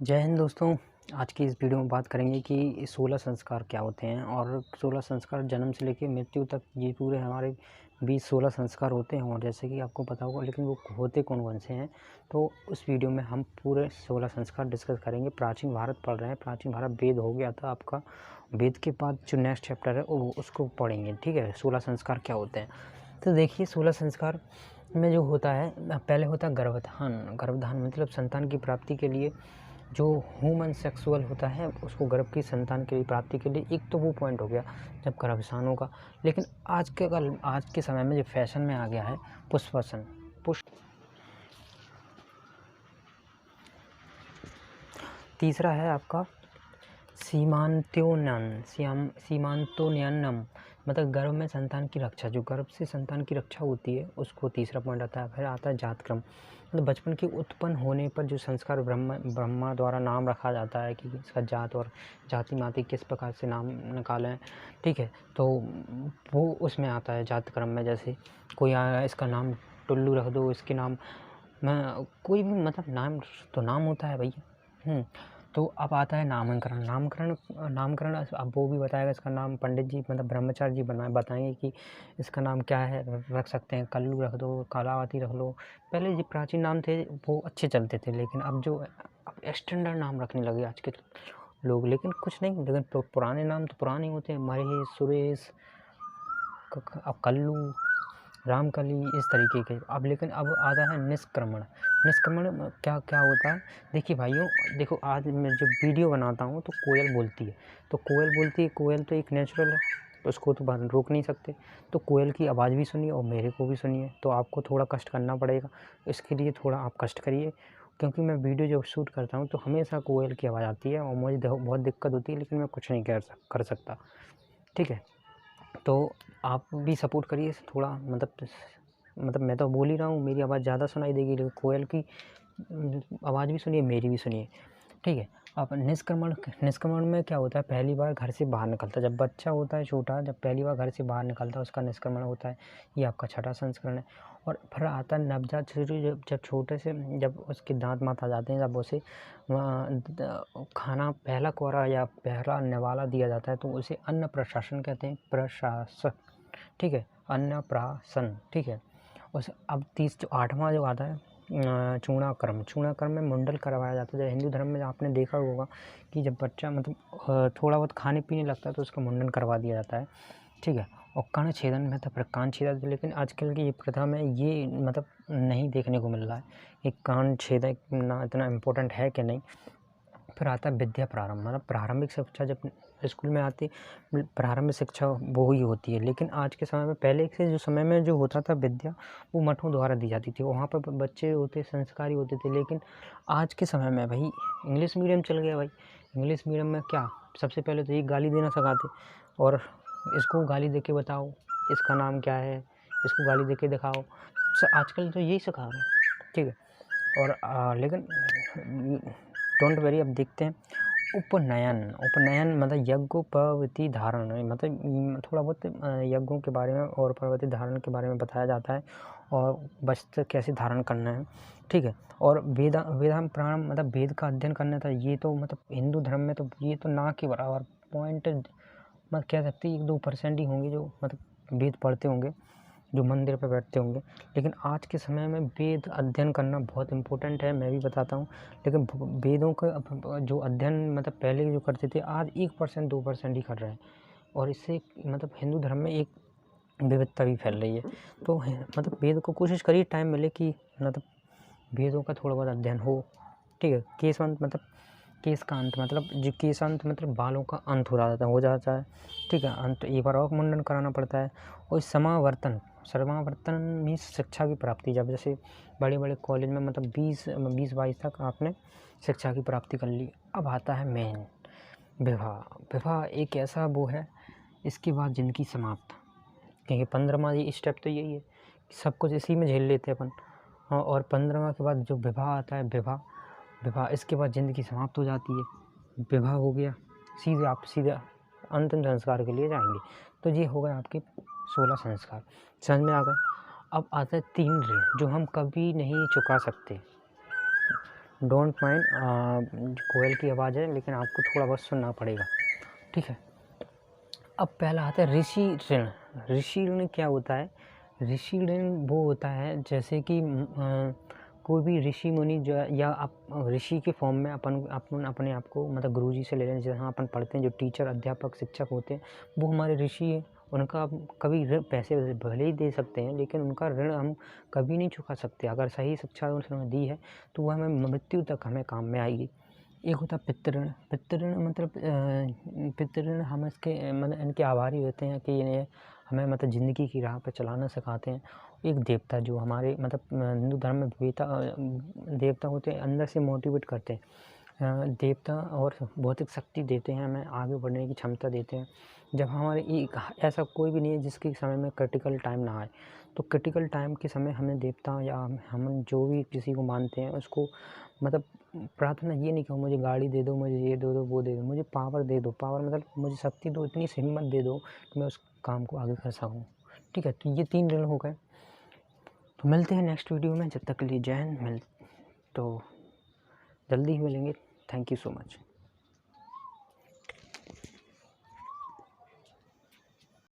जय हिंद दोस्तों। आज की इस वीडियो में बात करेंगे कि 16 संस्कार क्या होते हैं और 16 संस्कार जन्म से लेकर मृत्यु तक ये पूरे हमारे 20-16 संस्कार होते हैं। और जैसे कि आपको पता होगा, लेकिन वो होते कौन-कौन से हैं, तो उस वीडियो में हम पूरे 16 संस्कार डिस्कस करेंगे। प्राचीन भारत पढ़ रहे हैं, प्राचीन भारत वेद हो गया था आपका। वेद के बाद जो नेक्स्ट चैप्टर है वो उसको पढ़ेंगे, ठीक है। 16 संस्कार क्या होते हैं, तो देखिए 16 संस्कार में जो होता है, पहले होता है गर्भधान। गर्भधान मतलब संतान की प्राप्ति के लिए जो ह्यूमन सेक्सुअल होता है उसको गर्भ की संतान के लिए प्राप्ति के लिए, एक तो वो पॉइंट हो गया जब गर्भाधान होगा। लेकिन आज के समय में जो फैशन में आ गया है पुष्पवसन। तीसरा है आपका सीमांतोन्नयनम, मतलब गर्भ में संतान की रक्षा, जो गर्भ से संतान की रक्षा होती है उसको तीसरा पॉइंट आता है। फिर आता है जातक्रम, मतलब बचपन के उत्पन्न होने पर जो संस्कार ब्रह्मा द्वारा नाम रखा जाता है कि इसका जात और जाति माति किस प्रकार से नाम निकालें, ठीक है। तो वो उसमें आता है जातक्रम में। जैसे कोई आया, इसका नाम टुल्लू रख दो, इसके नाम में कोई भी मतलब नाम तो नाम होता है भैया। तो अब आता है नामकरण। नामकरण अब वो भी बताएगा इसका नाम। पंडित जी मतलब ब्रह्मचारी जी बताएंगे कि इसका नाम क्या है, रख सकते हैं कल्लू रख दो, कलावती रख लो। पहले जो प्राचीन नाम थे वो अच्छे चलते थे, लेकिन अब स्टैंडर्ड नाम रखने लगे आज के लोग। लेकिन कुछ नहीं, लेकिन पुराने नाम तो पुराने होते हैं, महेश, सुरेश, अब कल्लू, रामकली, इस तरीके के। अब आता है निष्क्रमण। निष्क्रमण क्या क्या होता है, देखिए भाइयों, देखो आज मैं जो वीडियो बनाता हूँ तो कोयल बोलती है, कोयल तो एक नेचुरल है, उसको तो रोक नहीं सकते। तो कोयल की आवाज़ भी सुनिए और मेरे को भी सुनिए, तो आपको थोड़ा कष्ट करना पड़ेगा। इसके लिए थोड़ा आप कष्ट करिए, क्योंकि मैं वीडियो जब शूट करता हूँ तो हमेशा कोयल की आवाज़ आती है और मुझे बहुत दिक्कत होती है, लेकिन मैं कुछ नहीं कर सकता, ठीक है। तो आप भी सपोर्ट करिए थोड़ा, मतलब मैं तो बोल ही रहा हूँ, मेरी आवाज़ ज़्यादा सुनाई देगी, लेकिन कोयल की आवाज़ भी सुनिए, मेरी भी सुनिए, ठीक है। अब निष्क्रमण में क्या होता है, पहली बार घर से बाहर निकलता है। जब बच्चा होता है छोटा, जब पहली बार घर से बाहर निकलता है उसका निष्क्रमण होता है। ये आपका छठा संस्करण है। और फिर आता है नवजात शिशु। जब छोटे से, जब उसके दांत मात आ जाते हैं, जब उसे खाना पहला कोरा या पहला निवाला दिया जाता है, तो उसे अन्न प्रशासन कहते हैं, प्रशासक, ठीक है, अन्नप्राशन, ठीक है। अब 8वां जो आता है चूड़ाकर्म में मुंडन करवाया जाता है। जब हिंदू धर्म में आपने देखा होगा कि जब बच्चा मतलब थोड़ा बहुत खाने पीने लगता है तो उसका मुंडन करवा दिया जाता है, ठीक है। और कर्ण छेदन में था, फिर कान छेदा था, लेकिन आजकल की ये प्रथा में ये मतलब नहीं देखने को मिल रहा है कि कान छेदना इतना इम्पोर्टेंट है कि नहीं। फिर आता है विद्या प्रारंभ, मतलब प्रारंभिक शिक्षा। जब स्कूल में आती प्रारंभिक शिक्षा वो ही होती है, लेकिन आज के समय में, पहले के जो समय में जो होता था विद्या, वो मठों द्वारा दी जाती थी, वहाँ पर बच्चे होते संस्कारी होते थे। लेकिन आज के समय में भाई इंग्लिश मीडियम चल गया भाई। इंग्लिश मीडियम में क्या, सबसे पहले तो ये गाली देना सिखाते, और इसको गाली दे के बताओ इसका नाम क्या है, इसको गाली दे के दिखाओ। आजकल तो यही सिखा रहे हैं, ठीक है। और लेकिन डोंट वरी, अब देखते हैं उपनयन मतलब यज्ञोपवीति धारण, मतलब थोड़ा बहुत यज्ञों के बारे में और पर्वती धारण के बारे में बताया जाता है, और वस्त्र कैसे धारण करना है, ठीक है। और वेदांत प्रारंभ, मतलब वेद का अध्ययन करना था। ये तो मतलब हिंदू धर्म में तो ये तो ना के बराबर पॉइंट, मतलब कह सकते 1-2% ही होंगे जो मतलब वेद पढ़ते होंगे, जो मंदिर पर बैठते होंगे। लेकिन आज के समय में वेद अध्ययन करना बहुत इम्पोर्टेंट है, मैं भी बताता हूँ। लेकिन वेदों का जो अध्ययन मतलब पहले जो करते थे, आज 1% 2% ही कर रहे हैं, और इससे मतलब हिंदू धर्म में एक विविधता भी फैल रही है। तो मतलब वेद को कोशिश करिए, टाइम मिले कि मतलब वेदों का थोड़ा बहुत अध्ययन हो, ठीक है। केश का अंत, मतलब जो केश अंत मतलब बालों का अंत हो जाता है, ठीक है। अंत एक बार और मुंडन कराना पड़ता है। और समावर्तन में शिक्षा की प्राप्ति, जब जैसे बड़े बड़े कॉलेज में मतलब 20-22 तक आपने शिक्षा की प्राप्ति कर ली। अब आता है मेन विवाह एक ऐसा वो है, इसके बाद जिंदगी समाप्त, क्योंकि 15वां स्टेप तो यही है, सब कुछ इसी में झेल लेते हैं अपन। हाँ, और 15वां के बाद जो विवाह आता है, विवाह इसके बाद ज़िंदगी समाप्त हो जाती है। विवाह हो गया, सीधे अंतिम संस्कार के लिए जाएंगे। तो ये हो गए आपके 16 संस्कार, समझ में आ गए। अब आता है 3 ऋण जो हम कभी नहीं चुका सकते। डोंट माइंड, कोयल की आवाज़ है लेकिन आपको थोड़ा बहुत सुनना पड़ेगा, ठीक है। अब पहला आता है ऋषि ऋण। ऋषि ऋण क्या होता है? ऋषि ऋण वो होता है जैसे कि कोई भी ऋषि मुनि जो या आप ऋषि के फॉर्म में अपन अपने आप को मतलब गुरुजी से ले लें, जहाँ अपन पढ़ते हैं, जो टीचर अध्यापक शिक्षक होते हैं वो हमारे ऋषि हैं। उनका हम कभी पैसे भले ही दे सकते हैं लेकिन उनका ऋण हम कभी नहीं चुका सकते। अगर सही शिक्षा उन्होंने दी है तो वो हमें मृत्यु तक हमें काम में आएगी। एक होता है पितृ ऋण। पितृ ऋण मतलब पितृ ऋण हम इसके मतलब इनके आभारी होते हैं कि ये हमें मतलब ज़िंदगी की राह पर चलाना सिखाते हैं। एक देवता जो हमारे मतलब हिंदू धर्म में देवता होते हैं, अंदर से मोटिवेट करते हैं। देवता और भौतिक शक्ति देते हैं, हमें आगे बढ़ने की क्षमता देते हैं। जब हमारे ऐसा कोई भी नहीं है जिसके समय में क्रिटिकल टाइम ना आए, तो क्रिटिकल टाइम के समय हमें देवता या हम जो भी किसी को मानते हैं उसको मतलब प्रार्थना ये नहीं कि मुझे गाड़ी दे दो, मुझे ये दे दो, वो दे दो, मुझे पावर दे दो। पावर मतलब मुझे शक्ति दो, इतनी हिम्मत दे दो कि मैं उस काम को आगे कर सकूँ, ठीक है। तो ये 3 ऋण हो गए। तो मिलते हैं नेक्स्ट वीडियो में, जब तक के लिए जय हिंद। तो जल्दी ही मिलेंगे। Thank you so much.